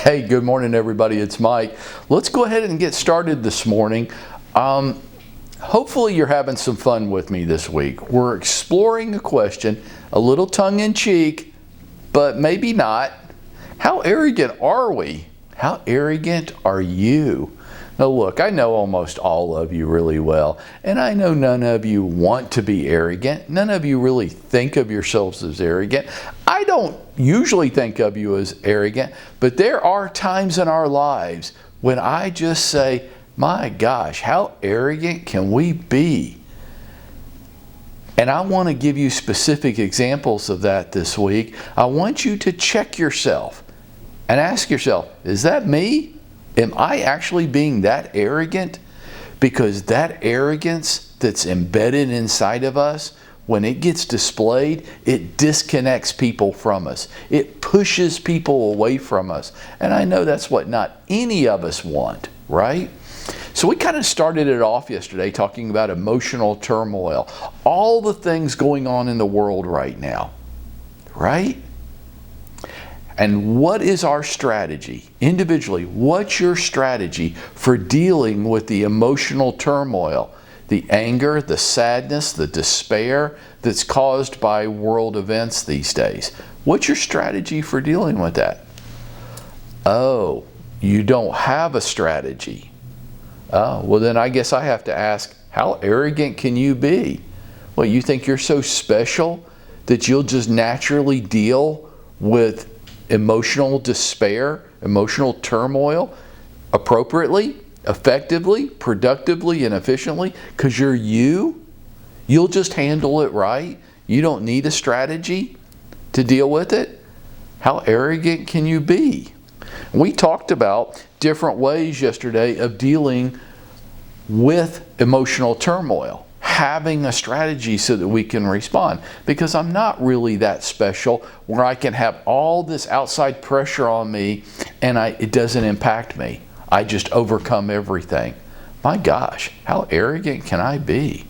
Hey, good morning, everybody. It's Mike. Let's go ahead and get started this morning. Hopefully you're having some fun with me this week. We're exploring a question, a little tongue-in-cheek, but maybe not. How arrogant are we? How arrogant are you? Now look, I know almost all of you really well, and I know none of you want to be arrogant. None of you really think of yourselves as arrogant. I don't usually think of you as arrogant, but there are times in our lives when I just say, my gosh, how arrogant can we be? And I want to give you specific examples of that this week. I want you to check yourself and ask yourself, is that me? Am I actually being that arrogant? Because that arrogance that's embedded inside of us, when it gets displayed, it disconnects people from us. It pushes people away from us. And I know that's what not any of us want, right? So we kind of started it off yesterday talking about emotional turmoil. All the things going on in the world right now, right? And what is our strategy? Individually, what's your strategy for dealing with the emotional turmoil, the anger, the sadness, the despair that's caused by world events these days? What's your strategy for dealing with that? Oh, you don't have a strategy. Oh, well then I guess I have to ask, how arrogant can you be? Well, you think you're so special that you'll just naturally deal with emotional despair, emotional turmoil appropriately, effectively, productively, and efficiently because you're you? You'll just handle it right? You don't need a strategy to deal with it? How arrogant can you be? We talked about different ways yesterday of dealing with emotional turmoil, having a strategy so that we can respond, because I'm not really that special where I can have all this outside pressure on me and it doesn't impact me. I just overcome everything. My gosh, how arrogant can I be?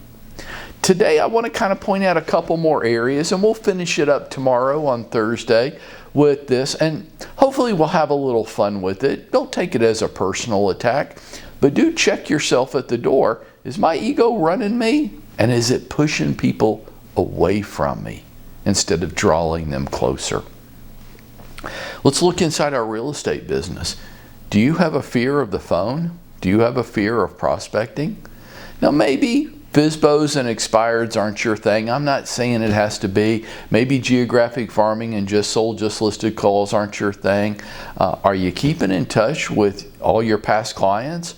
Today I want to kind of point out a couple more areas, and we'll finish it up tomorrow on Thursday with this, and hopefully we'll have a little fun with it. Don't take it as a personal attack, but do check yourself at the door. Is my ego running me? And is it pushing people away from me instead of drawing them closer? Let's look inside our real estate business. Do you have a fear of the phone? Do you have a fear of prospecting? Now maybe FSBOs and expireds aren't your thing. I'm not saying it has to be. Maybe geographic farming and just sold, just listed calls aren't your thing. Are you keeping in touch with all your past clients?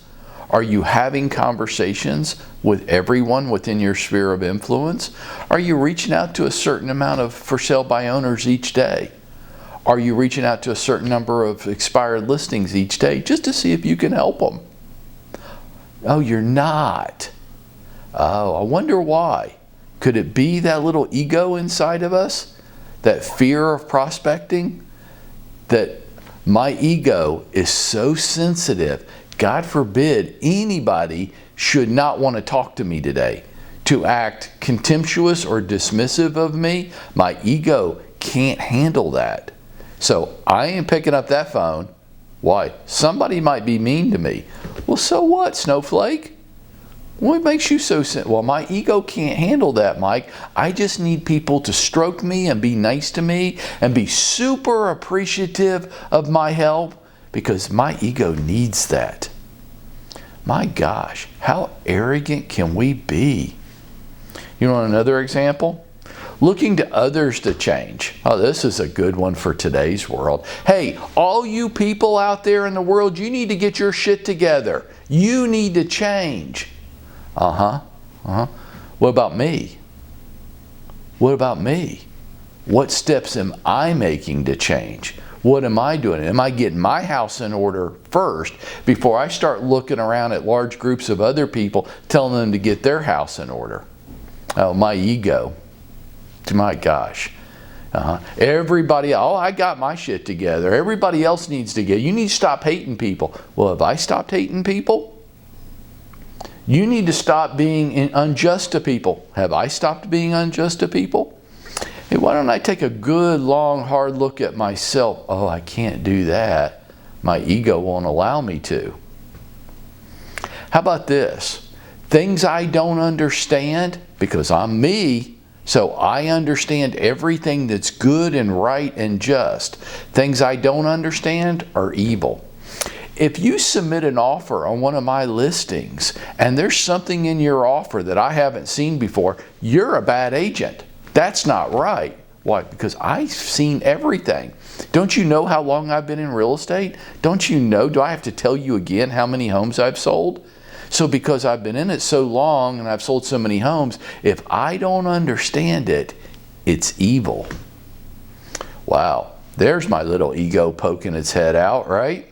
Are you having conversations with everyone within your sphere of influence? Are you reaching out to a certain amount of for sale by owners each day? Are you reaching out to a certain number of expired listings each day just to see if you can help them? Oh, you're not. Oh, I wonder why. Could it be that little ego inside of us? That fear of prospecting? That my ego is so sensitive, God forbid anybody should not want to talk to me today. To act contemptuous or dismissive of me, my ego can't handle that. So I ain't picking up that phone. Why? Somebody might be mean to me. Well, so what, snowflake? What makes you so well, my ego can't handle that, Mike. I just need people to stroke me and be nice to me and be super appreciative of my help because my ego needs that. My gosh, how arrogant can we be? You want another example? Looking to others to change. Oh, this is a good one for today's world. Hey, all you people out there in the world, you need to get your shit together. You need to change. What about me? What about me? What steps am I making to change? What am I doing? Am I getting my house in order first before I start looking around at large groups of other people telling them to get their house in order? Oh, my ego. My gosh. Everybody, oh, I got my shit together. Everybody else needs to get, you need to stop hating people. Well, have I stopped hating people? You need to stop being unjust to people. Have I stopped being unjust to people? Hey, why don't I take a good, long, hard look at myself? Oh, I can't do that. My ego won't allow me to. How about this? Things I don't understand, because I'm me, so I understand everything that's good and right and just. Things I don't understand are evil. If you submit an offer on one of my listings and there's something in your offer that I haven't seen before, you're a bad agent. That's not right. Why? Because I've seen everything. Don't you know how long I've been in real estate? Don't you know? Do I have to tell you again how many homes I've sold? So because I've been in it so long and I've sold so many homes, if I don't understand it, it's evil. Wow, there's my little ego poking its head out, right?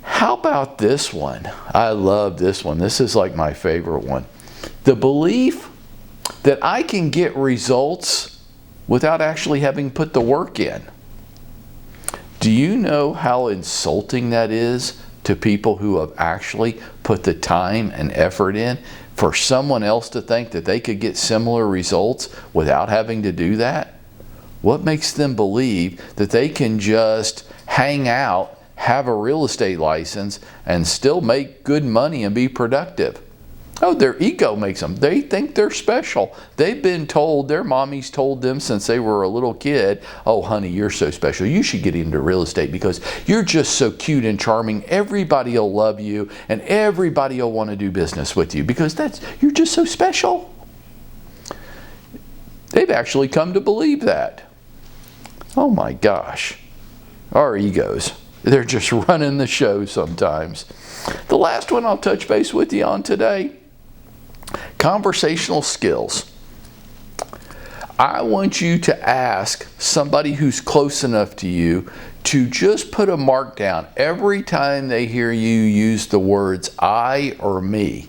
How about this one? I love this one. This is like my favorite one. The belief that I can get results without actually having put the work in. Do you know how insulting that is to people who have actually put the time and effort in, for someone else to think that they could get similar results without having to do that? What makes them believe that they can just hang out, have a real estate license, and still make good money and be productive? Oh, their ego makes them. They think they're special. They've been told, their mommies told them since they were a little kid, oh honey, you're so special. You should get into real estate because you're just so cute and charming. Everybody will love you and everybody will want to do business with you because you're just so special. They've actually come to believe that. Oh my gosh. Our egos. They're just running the show sometimes. The last one I'll touch base with you on today, conversational skills. I want you to ask somebody who's close enough to you to just put a mark down every time they hear you use the words I or me.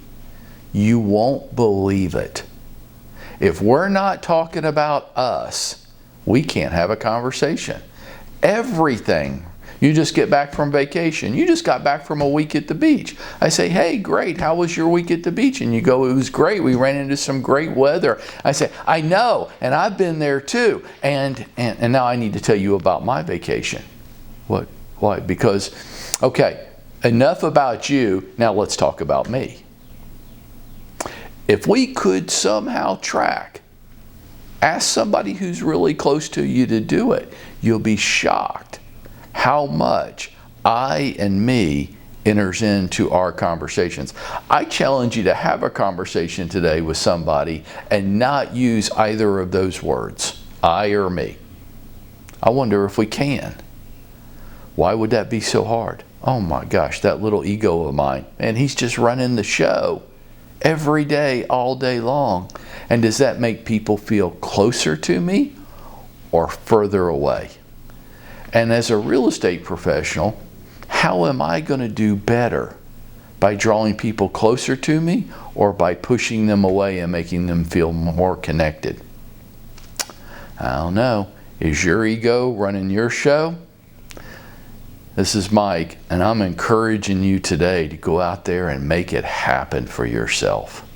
You won't believe it. If we're not talking about us, we can't have a conversation. Everything. You just get back from vacation. You just got back from a week at the beach. I say, hey, great, how was your week at the beach? And you go, it was great. We ran into some great weather. I say, I know, and I've been there too. And now I need to tell you about my vacation. What? Why? Because, okay, enough about you. Now let's talk about me. If we could somehow track, ask somebody who's really close to you to do it, you'll be shocked how much I and me enters into our conversations. I challenge you to have a conversation today with somebody and not use either of those words, I or me. I wonder if we can. Why would that be so hard? Oh my gosh, that little ego of mine, and he's just running the show every day, all day long. And does that make people feel closer to me or further away? And as a real estate professional, how am I going to do better? By drawing people closer to me or by pushing them away and making them feel more connected? I don't know. Is your ego running your show? This is Mike, and I'm encouraging you today to go out there and make it happen for yourself.